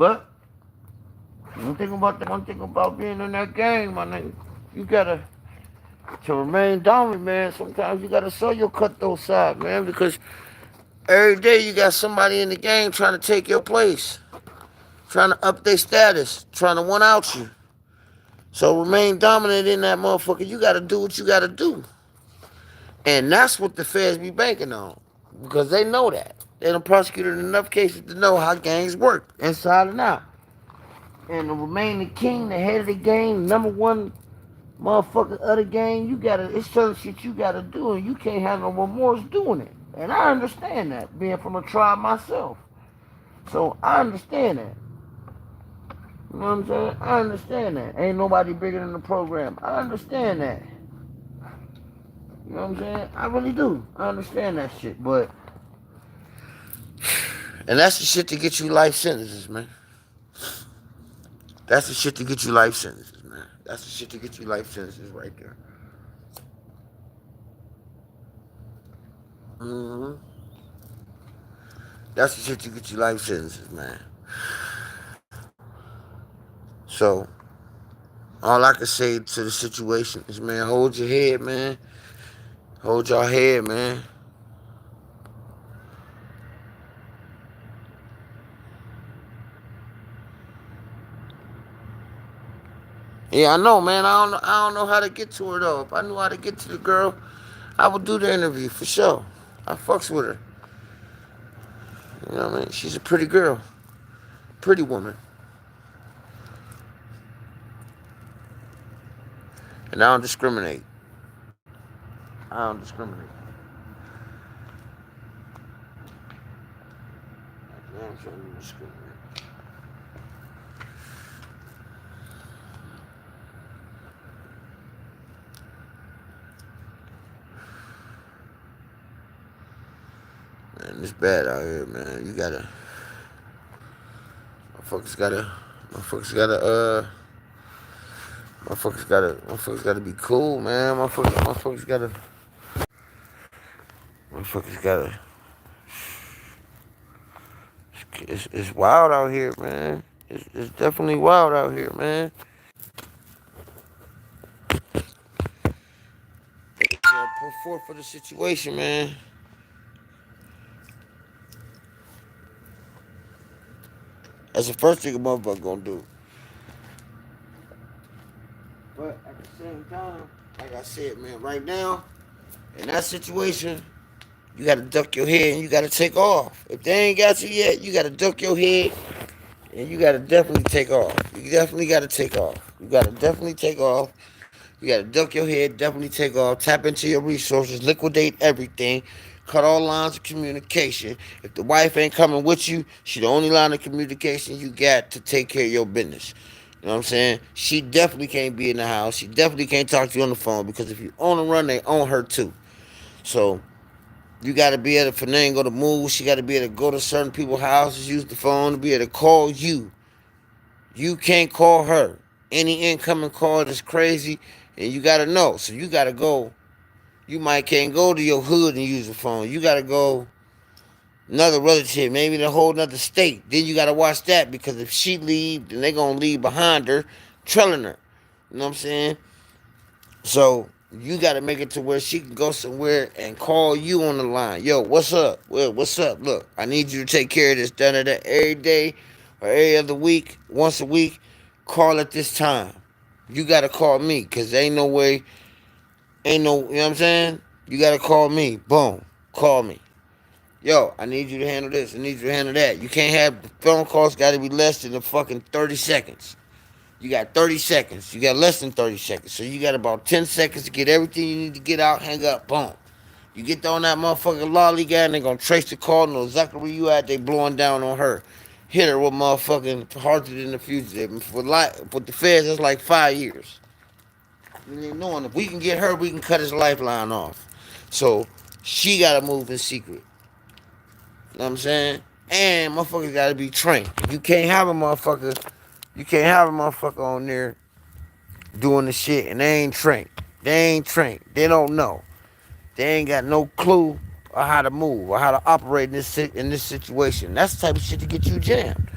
But one thing about being in that game, my nigga, you gotta to remain dominant, man. Sometimes you gotta show your cutthroat side, man, because every day you got somebody in the game trying to take your place, trying to up their status, trying to one out you. So remain dominant in that motherfucker. You gotta do what you gotta do. And that's what the feds be banking on. Because they know that. They done prosecuted enough cases to know how gangs work, inside and out. And to remain the king, the head of the game, number one motherfucker of the game, it's certain shit you gotta do, and you can't have no remorse doing it. And I understand that, being from a tribe myself. So I understand that. You know what I'm saying? I understand that. Ain't nobody bigger than the program. I understand that. You know what I'm saying? I really do. I understand that shit, but... And that's the shit to get you life sentences, man. That's the shit to get you life sentences, man. That's the shit to get you life sentences right there. Mm-hmm. That's the shit to get you life sentences, man. So, all I can say to the situation is, man, hold your head, man. Hold your head, man. Yeah, I know, man. I don't know how to get to her though. If I knew how to get to the girl, I would do the interview for sure. I fucks with her. You know what I mean? She's a pretty girl, pretty woman, and I don't discriminate. I don't discriminate. I don't try to discriminate. Man, it's bad out here, man. You gotta, motherfuckers gotta, motherfuckers gotta, motherfuckers gotta be cool, man. Motherfuckers gotta. It's wild out here, man. It's definitely wild out here, man. Yeah, put forth for the situation, man. That's the first thing a motherfucker gonna do. But at the same time, like I said, man, right now, in that situation, you gotta duck your head and you gotta take off. If they ain't got you yet, you gotta duck your head and you gotta definitely take off. You definitely gotta take off. You gotta definitely take off. You gotta duck your head, definitely take off, tap into your resources, liquidate everything, cut all lines of communication. If the wife ain't coming with you, she the only line of communication you got to take care of your business. You know what I'm saying? She definitely can't be in the house. She definitely can't talk to you on the phone because if you own a run, they own her too. So you got to be able to, if Fernand go to move, she got to be able to go to certain people's houses, use the phone to be able to call you. You can't call her. Any incoming call that's crazy, and you got to know. So you got to go. You might can't go to your hood and use the phone. You got to go another relative, maybe in a whole other state. Then you got to watch that because if she leave, then they going to leave behind her, trailing her. You know what I'm saying? So you got to make it to where she can go somewhere and call you on the line. Yo, what's up? Well, what's up? Look, I need you to take care of this, done it every day or every other week, once a week. Call at this time. You got to call me because ain't no way, ain't no, you know what I'm saying? You got to call me. Boom. Call me. Yo, I need you to handle this. I need you to handle that. You can't have the phone calls got to be less than the fucking 30 seconds. You got 30 seconds. You got less than 30 seconds. So you got about 10 seconds to get everything you need to get out, hang up, boom. You get on that motherfucking lolly guy and they gonna trace the call, know exactly where you at, they blowing down on her. Hit her with motherfucking harder than the fugitive. For the feds, that's like 5 years. You ain't knowing if we can get her, we can cut his lifeline off. So she gotta move in secret. You know what I'm saying? And motherfuckers gotta be trained. You can't have a motherfucker on there doing the shit and they ain't trained. They ain't trained. They don't know. They ain't got no clue or how to move or how to operate in this situation. That's the type of shit to get you jammed.